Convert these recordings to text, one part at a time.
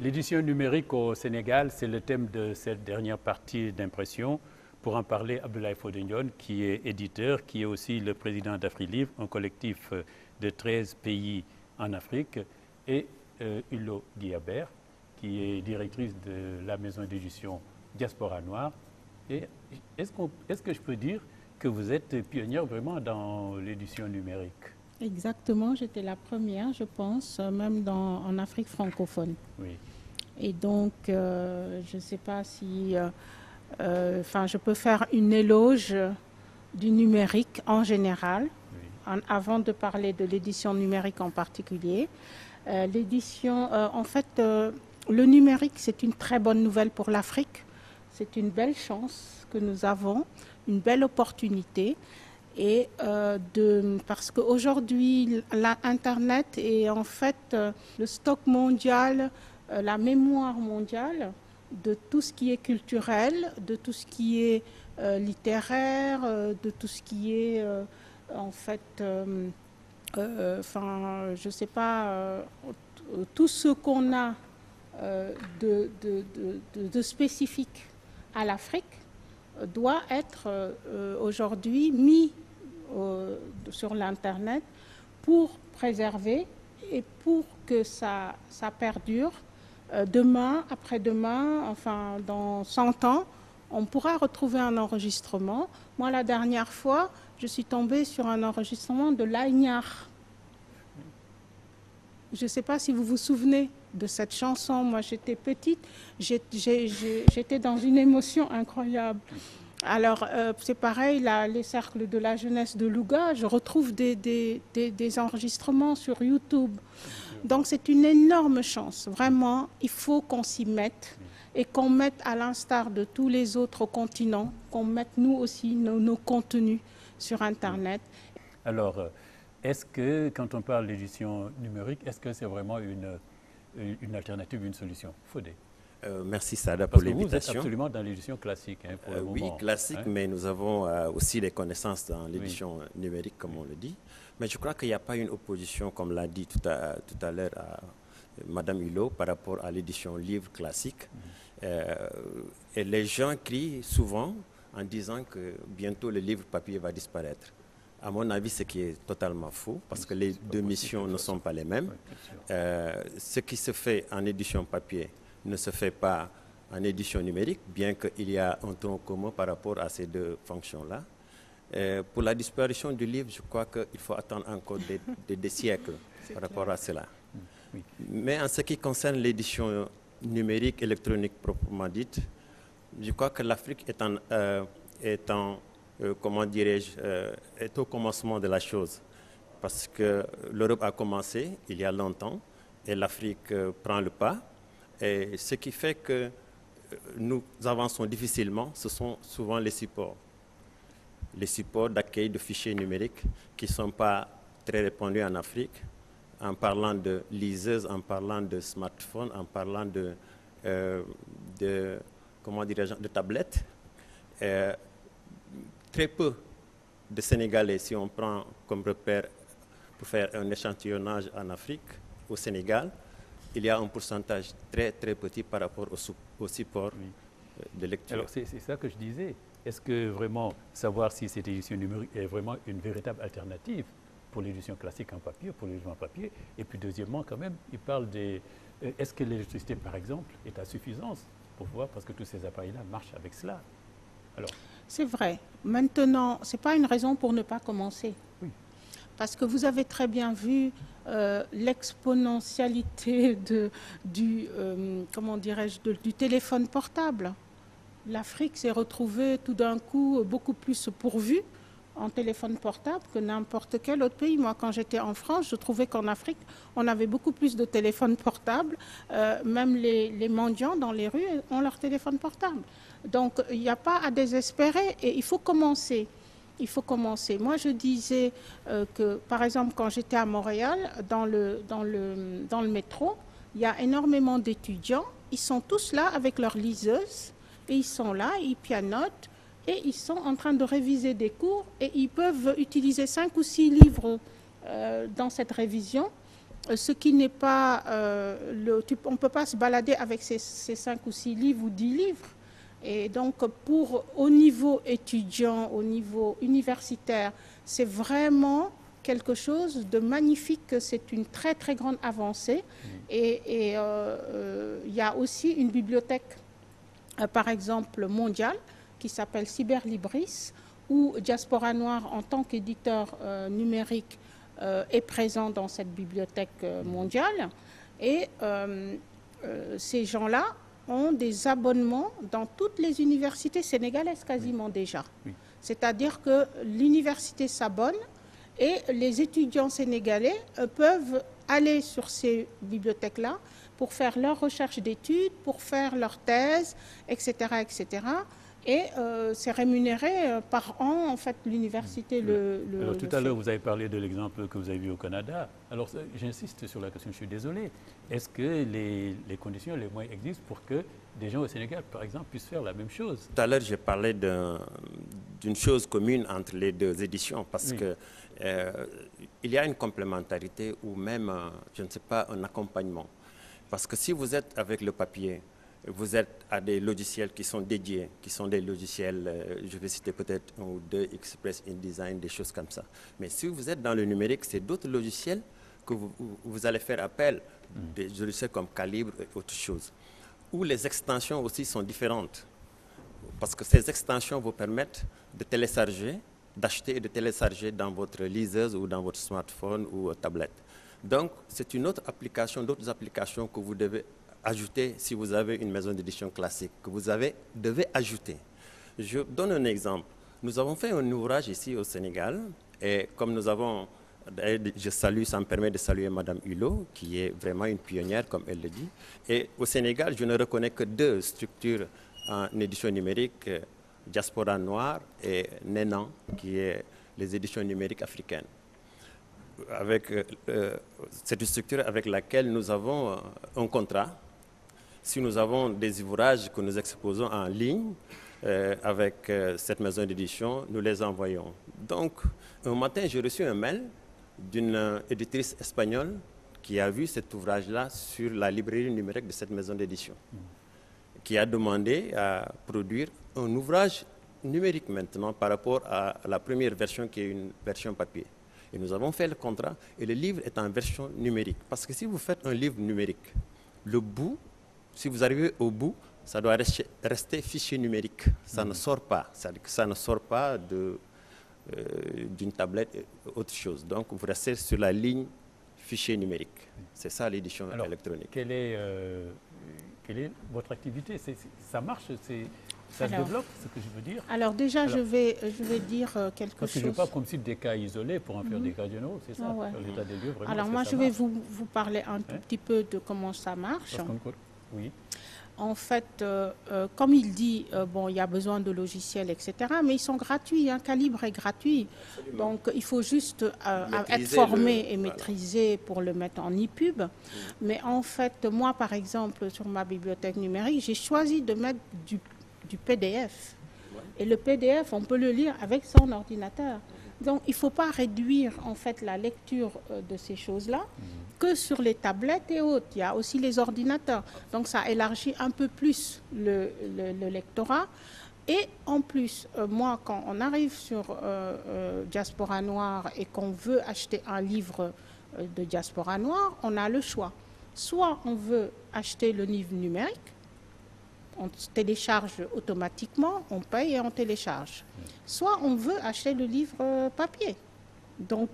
L'édition numérique au Sénégal, c'est le thème de cette dernière partie d'impression. Pour en parler, Abdoulaye Fodé Ndione, qui est éditeur, qui est aussi le président d'AfriLivre, un collectif de 13 pays en Afrique, et Hulot Guillabert, qui est directrice de la maison d'édition Diaspora Noire. Et est-ce que je peux dire que vous êtes pionnière vraiment dans l'édition numérique? Exactement, j'étais la première, je pense, même en Afrique francophone. Oui. Et donc, je ne sais pas si... je peux faire une éloge du numérique en général, oui, avant de parler de l'édition numérique en particulier. L'édition, le numérique, c'est une très bonne nouvelle pour l'Afrique. C'est une belle chance que nous avons, une belle opportunité. Et parce qu'aujourd'hui, l'Internet est en fait le stock mondial, la mémoire mondiale de tout ce qui est culturel, de tout ce qui est littéraire, de tout ce qui est je sais pas, tout ce qu'on a de spécifique à l'Afrique doit être aujourd'hui mis sur l'Internet pour préserver et pour que ça perdure. Demain, après-demain, enfin dans 100 ans, on pourra retrouver un enregistrement. Moi, la dernière fois, je suis tombée sur un enregistrement de Laignard. Je ne sais pas si vous vous souvenez de cette chanson. Moi, j'étais petite, j'étais dans une émotion incroyable. Alors, c'est pareil, là, les cercles de la jeunesse de Louga, je retrouve des enregistrements sur YouTube. Donc, c'est une énorme chance. Vraiment, il faut qu'on s'y mette et qu'on mette, à l'instar de tous les autres continents, qu'on mette nous aussi nos contenus sur Internet. Alors, est-ce que, quand on parle d'édition numérique, est-ce que c'est vraiment une alternative, une solution? Fodé. Merci Sada pour l'invitation. Vous êtes absolument dans l'édition classique pour le moment. Oui, classique, mais nous avons aussi des connaissances dans l'édition numérique, comme on le dit. Mais je crois qu'il n'y a pas une opposition, comme l'a dit tout à l'heure Madame Hulot, par rapport à l'édition livre classique. Et les gens crient souvent en disant que bientôt le livre papier va disparaître. À mon avis, ce qui est totalement faux, parce que les deux missions ne sont pas les mêmes. Ce qui se fait en édition papier ne se fait pas en édition numérique, bien qu'il y a un tronc commun par rapport à ces deux fonctions-là. Pour la disparition du livre, je crois qu'il faut attendre encore des siècles par rapport à cela. Oui. Mais en ce qui concerne l'édition numérique, électronique proprement dite, je crois que l'Afrique est au commencement de la chose. Parce que l'Europe a commencé il y a longtemps et l'Afrique prend le pas. Et ce qui fait que nous avançons difficilement, ce sont souvent les supports. Les supports d'accueil de fichiers numériques qui ne sont pas très répandus en Afrique, en parlant de liseuses, en parlant de smartphones, en parlant de tablettes. Très peu de Sénégalais, si on prend comme repère pour faire un échantillonnage en Afrique, au Sénégal, il y a un pourcentage très très petit par rapport au support de lecture. Alors c'est ça que je disais. Est-ce que vraiment savoir si cette édition numérique est vraiment une véritable alternative pour l'édition classique en papier, pour l'édition en papier? Et puis deuxièmement, quand même, il parle des... Est-ce que l'électricité, par exemple, est à suffisance pour voir, parce que tous ces appareils-là marchent avec cela? Alors, c'est vrai. Maintenant, ce n'est pas une raison pour ne pas commencer. Oui. Parce que vous avez très bien vu l'exponentialité du téléphone portable. L'Afrique s'est retrouvée tout d'un coup beaucoup plus pourvue en téléphone portable que n'importe quel autre pays. Moi, quand j'étais en France, je trouvais qu'en Afrique, on avait beaucoup plus de téléphones portables. Même les mendiants dans les rues ont leur téléphone portable. Donc, il n'y a pas à désespérer et il faut commencer. Il faut commencer. Moi, je disais que, par exemple, quand j'étais à Montréal, dans le métro, il y a énormément d'étudiants. Ils sont tous là avec leurs liseuses et ils sont là, ils pianotent et ils sont en train de réviser des cours et ils peuvent utiliser 5 ou 6 livres dans cette révision. ce qui n'est pas... on ne peut pas se balader avec ces 5 ou 6 livres ou 10 livres. Et donc, au niveau étudiant, au niveau universitaire, c'est vraiment quelque chose de magnifique, c'est une très très grande avancée. Et il y a aussi une bibliothèque, par exemple, mondiale, qui s'appelle Cyberlibris, où Diaspora Noire, en tant qu'éditeur numérique, est présent dans cette bibliothèque mondiale. Et ces gens-là ont des abonnements dans toutes les universités sénégalaises quasiment déjà. C'est-à-dire que l'université s'abonne et les étudiants sénégalais peuvent aller sur ces bibliothèques-là pour faire leurs recherches d'études, pour faire leur thèse, etc., etc. Et c'est rémunéré par an, en fait, l'université Alors, tout à l'heure, vous avez parlé de l'exemple que vous avez vu au Canada. Alors, j'insiste sur la question, je suis désolé. Est-ce que les conditions, les moyens existent pour que des gens au Sénégal, par exemple, puissent faire la même chose? Tout à l'heure, j'ai parlé d'une chose commune entre les deux éditions, parce que il y a une complémentarité ou même, je ne sais pas, un accompagnement. Parce que si vous êtes avec le papier, vous êtes à des logiciels qui sont dédiés, qui sont des logiciels, je vais citer peut-être un ou deux, Express InDesign, des choses comme ça. Mais si vous êtes dans le numérique, c'est d'autres logiciels que vous allez faire appel, des logiciels comme Calibre et autre chose, où les extensions aussi sont différentes. Parce que ces extensions vous permettent de télécharger, d'acheter et de télécharger dans votre liseuse ou dans votre smartphone ou tablette. Donc, c'est une autre application, d'autres applications que vous devez ajouter si vous avez une maison d'édition classique, que vous devez ajouter. Je donne un exemple. Nous avons fait un ouvrage ici au Sénégal, et comme nous avons, ça me permet de saluer Madame Hulot, qui est vraiment une pionnière, comme elle le dit. Et au Sénégal, je ne reconnais que 2 structures en édition numérique, Diaspora Noire et Nenan, qui est les éditions numériques africaines. C'est une structure avec laquelle nous avons un contrat. Si nous avons des ouvrages que nous exposons en ligne avec cette maison d'édition, nous les envoyons. Donc, un matin, j'ai reçu un mail d'une éditrice espagnole qui a vu cet ouvrage-là sur la librairie numérique de cette maison d'édition, qui a demandé à produire un ouvrage numérique maintenant par rapport à la première version qui est une version papier. Et nous avons fait le contrat et le livre est en version numérique. Parce que si vous faites un livre numérique, le bout, si vous arrivez au bout, ça doit rester fichier numérique. Ça ne sort pas. C'est-à-dire que ça ne sort pas d'une tablette et autre chose. Donc, vous restez sur la ligne fichier numérique. C'est ça l'édition électronique. Quelle est votre activité? Ça marche? Ça se développe, ce que je veux dire? Alors déjà, je vais dire quelque chose. Parce que je ne veux pas comme si des cas isolés pour en faire des cas généraux, c'est ça? L'état des lieux, vraiment. Alors moi, je vais vous parler un tout petit peu de comment ça marche. Oui. En fait, comme il dit, bon, il y a besoin de logiciels, etc. Mais ils sont gratuits, Calibre est gratuit. Absolument. Donc, il faut juste être formé et maîtriser pour le mettre en EPUB. Mais en fait, moi, par exemple, sur ma bibliothèque numérique, j'ai choisi de mettre du PDF. Et le PDF, on peut le lire avec son ordinateur. Donc, il ne faut pas réduire, en fait, la lecture de ces choses-là que sur les tablettes et autres. Il y a aussi les ordinateurs. Donc, ça élargit un peu plus le lectorat. Et en plus, moi, quand on arrive sur Diaspora Noire et qu'on veut acheter un livre de Diaspora Noire, on a le choix. Soit on veut acheter le livre numérique, on télécharge automatiquement, on paye et on télécharge. Soit on veut acheter le livre papier. Donc,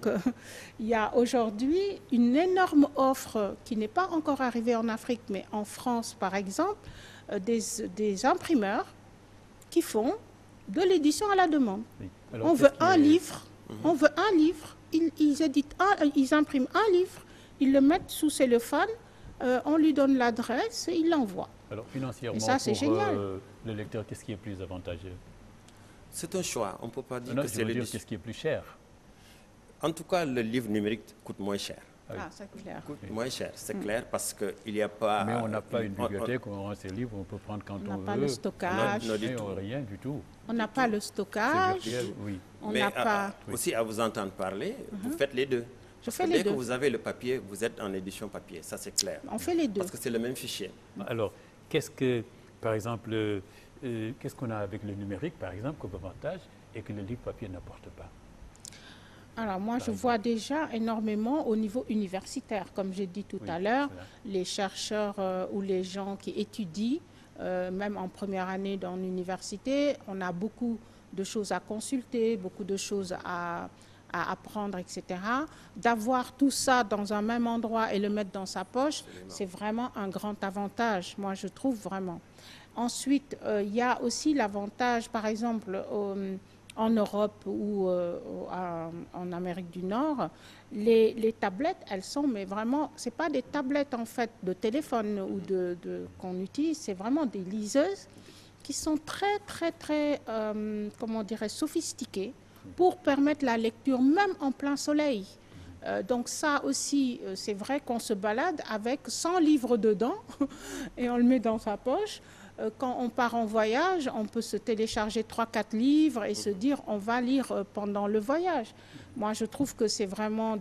il y a aujourd'hui une énorme offre qui n'est pas encore arrivée en Afrique, mais en France, par exemple, des imprimeurs qui font de l'édition à la demande. Oui. Alors, on veut un livre, ils impriment un livre, ils le mettent sous cellophane, on lui donne l'adresse et il l'envoie. Alors financièrement, ça, c'est génial. Le lecteur, qu'est-ce qui est plus avantageux? C'est un choix. On ne peut pas dire que c'est l'édition. Qu'est-ce qui est plus cher? En tout cas, le livre numérique coûte moins cher. Ah, c'est clair. Coûte moins cher, c'est clair, parce qu'il n'y a pas... Mais on n'a pas une bibliothèque où on a ces livres, on peut prendre quand on veut. On n'a pas le stockage. Rien du tout. On n'a pas le stockage. Oui. Mais aussi, à vous entendre parler, vous faites les deux. Je fais les deux. Dès que vous avez le papier, vous êtes en édition papier, ça c'est clair. On fait les deux. Parce que c'est le même fichier. Alors, qu'est-ce que, par exemple, qu'est-ce qu'on a avec le numérique, par exemple, comme avantage et que le livre papier n'apporte pas? Alors moi, je vois déjà énormément au niveau universitaire. Comme j'ai dit tout à l'heure, les chercheurs ou les gens qui étudient, même en première année dans l'université, on a beaucoup de choses à consulter, beaucoup de choses à apprendre, etc. D'avoir tout ça dans un même endroit et le mettre dans sa poche, c'est vraiment un grand avantage, moi je trouve vraiment. Ensuite, il y a aussi l'avantage, par exemple, en Europe ou en Amérique du Nord, les tablettes, elles sont, mais vraiment, ce n'est pas des tablettes en fait de téléphone ou qu'on utilise, c'est vraiment des liseuses qui sont très, comment dirais, sophistiquées pour permettre la lecture même en plein soleil. Donc ça aussi, c'est vrai qu'on se balade avec 100 livres dedans et on le met dans sa poche. Quand on part en voyage, on peut se télécharger 3-4 livres et se dire on va lire pendant le voyage. Moi, je trouve que c'est vraiment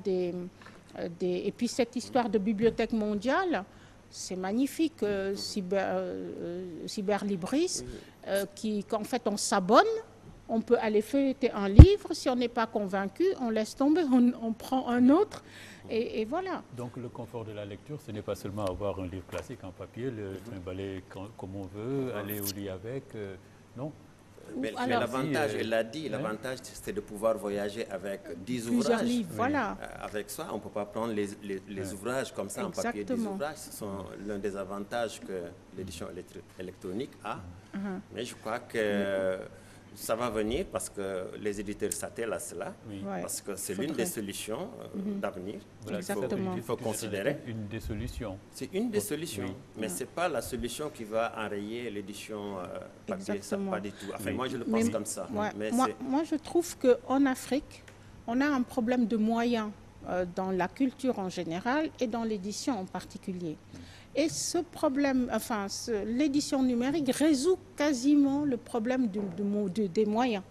Et puis cette histoire de bibliothèque mondiale, c'est magnifique, Cyberlibris, qu'en fait on s'abonne, on peut aller feuilleter un livre, si on n'est pas convaincu, on laisse tomber, on prend un autre. Et voilà. Donc le confort de la lecture, ce n'est pas seulement avoir un livre classique en papier, le trimballer comme on veut, aller au lit avec, non. Mais l'avantage, elle l'a dit, l'avantage c'est de pouvoir voyager avec 10 plusieurs ouvrages. livres, voilà. Avec ça, on ne peut pas prendre les ouvrages comme ça en papier. 10 ouvrages, ce sont l'un des avantages que l'édition électronique a. Mais je crois que ça va venir parce que les éditeurs s'attellent à cela, parce que c'est l'une des solutions d'avenir. Voilà, il faut considérer. Une des solutions. C'est une des solutions, mais ce n'est pas la solution qui va enrayer l'édition papier, ça, pas du tout. Enfin, moi, je le pense comme ça. Moi, je trouve qu'en Afrique, on a un problème de moyens dans la culture en général et dans l'édition en particulier. Et ce problème, enfin, l'édition numérique résout quasiment le problème des moyens.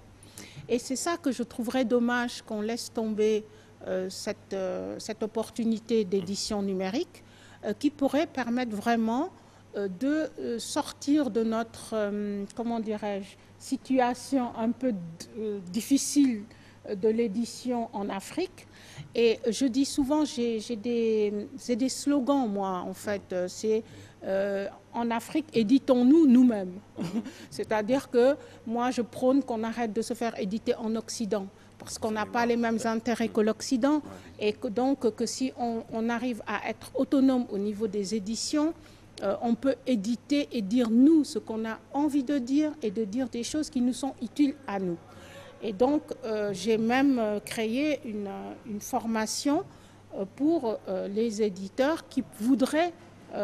Et c'est ça que je trouverais dommage qu'on laisse tomber cette opportunité d'édition numérique qui pourrait permettre vraiment de sortir de notre, comment dirais-je, situation un peu difficile de l'édition en Afrique. Et je dis souvent, c'est des slogans, moi, en fait. C'est en Afrique, éditons-nous nous-mêmes. C'est-à-dire que moi, je prône qu'on arrête de se faire éditer en Occident, parce qu'on n'a pas les mêmes intérêts que l'Occident. Et que donc, que si on arrive à être autonome au niveau des éditions, on peut éditer et dire nous ce qu'on a envie de dire et de dire des choses qui nous sont utiles à nous. Et donc, j'ai même créé une formation pour les éditeurs qui voudraient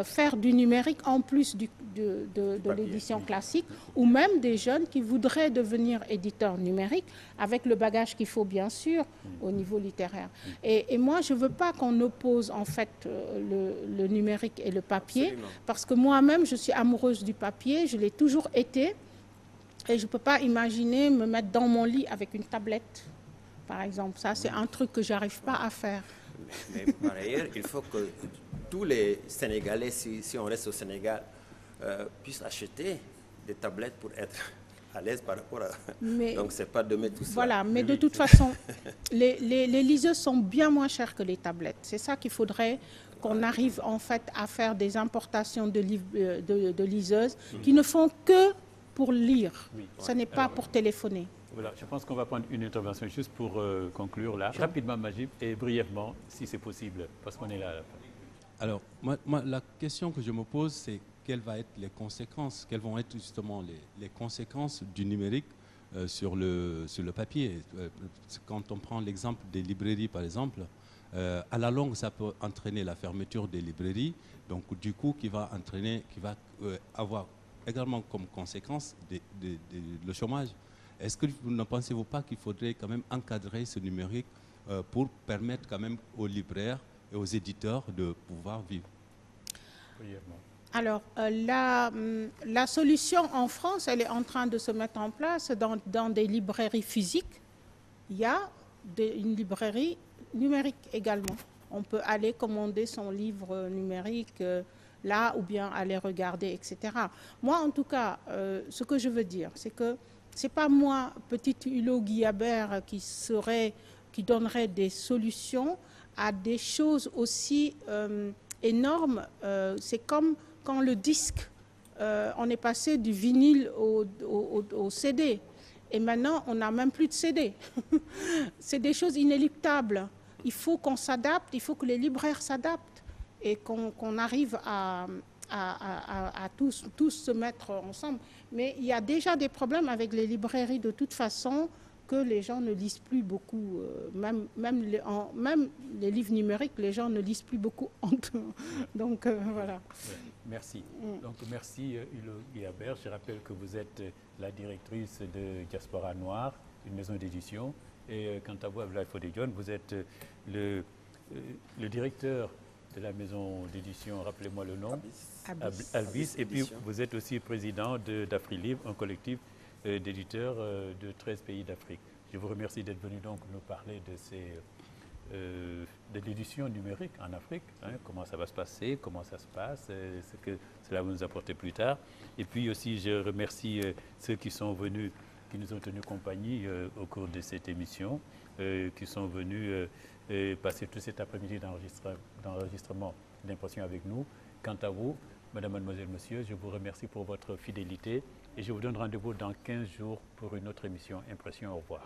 faire du numérique en plus de l'édition classique, ou même des jeunes qui voudraient devenir éditeurs numériques avec le bagage qu'il faut, bien sûr, au niveau littéraire. Et moi, je ne veux pas qu'on oppose, en fait, le numérique et le papier, parce que moi-même, je suis amoureuse du papier, je l'ai toujours été. Et je ne peux pas imaginer me mettre dans mon lit avec une tablette, par exemple. Ça, c'est un truc que je n'arrive pas à faire. Mais par ailleurs, il faut que tous les Sénégalais, si on reste au Sénégal, puissent acheter des tablettes pour être à l'aise par rapport à... Donc, ce n'est pas de mettre tout ça. Voilà, mais de toute façon, les liseuses sont bien moins chères que les tablettes. C'est ça qu'il faudrait qu'on arrive en fait à faire des importations de liseuses qui ne font que pour lire. Ce n'est pas pour téléphoner. Voilà, je pense qu'on va prendre une intervention juste pour conclure là. Rapidement, Majib, et brièvement, si c'est possible, parce qu'on est là à la fin. Alors, moi, la question que je me pose, c'est quelles vont être les conséquences, quelles vont être justement les conséquences du numérique sur le papier. Quand on prend l'exemple des librairies, par exemple, à la longue, ça peut entraîner la fermeture des librairies, donc du coup, qui va avoir également comme conséquence le chômage. Est-ce que vous ne pensez-vous pas qu'il faudrait quand même encadrer ce numérique pour permettre quand même aux libraires et aux éditeurs de pouvoir vivre? Alors, la solution en France, elle est en train de se mettre en place dans des librairies physiques. Il y a une librairie numérique également. On peut aller commander son livre numérique là ou bien aller regarder, etc. Moi, en tout cas, ce que je veux dire, c'est que c'est pas moi, petite Hulot Guillabert, qui donnerait des solutions à des choses aussi énormes. C'est comme quand le disque, on est passé du vinyle au CD. Et maintenant, on n'a même plus de CD. C'est des choses inéluctables. Il faut qu'on s'adapte, il faut que les libraires s'adaptent et qu'on arrive à tous se mettre ensemble. Mais il y a déjà des problèmes avec les librairies de toute façon, que les gens ne lisent plus beaucoup. Même les livres numériques, les gens ne lisent plus beaucoup. Donc, voilà. Merci. Donc, merci Hulot Guillabert. Je rappelle que vous êtes la directrice de Diaspora Noire, une maison d'édition. Et quant à vous, Abdoulaye Fodé Dione, vous êtes le directeur de la maison d'édition, rappelez-moi le nom, Albis. Et puis, vous êtes aussi président d'AfriLivre, un collectif d'éditeurs de 13 pays d'Afrique. Je vous remercie d'être venu donc nous parler de l'édition numérique en Afrique, hein, comment ça va se passer, comment ça se passe, ce que cela va nous apporter plus tard. Et puis aussi, je remercie ceux qui sont venus, qui nous ont tenu compagnie au cours de cette émission, qui sont venus passer tout cet après-midi d'enregistrement d'impression avec nous. Quant à vous, Madame, Mademoiselle, Monsieur, je vous remercie pour votre fidélité et je vous donne rendez-vous dans 15 jours pour une autre émission Impression. Au revoir.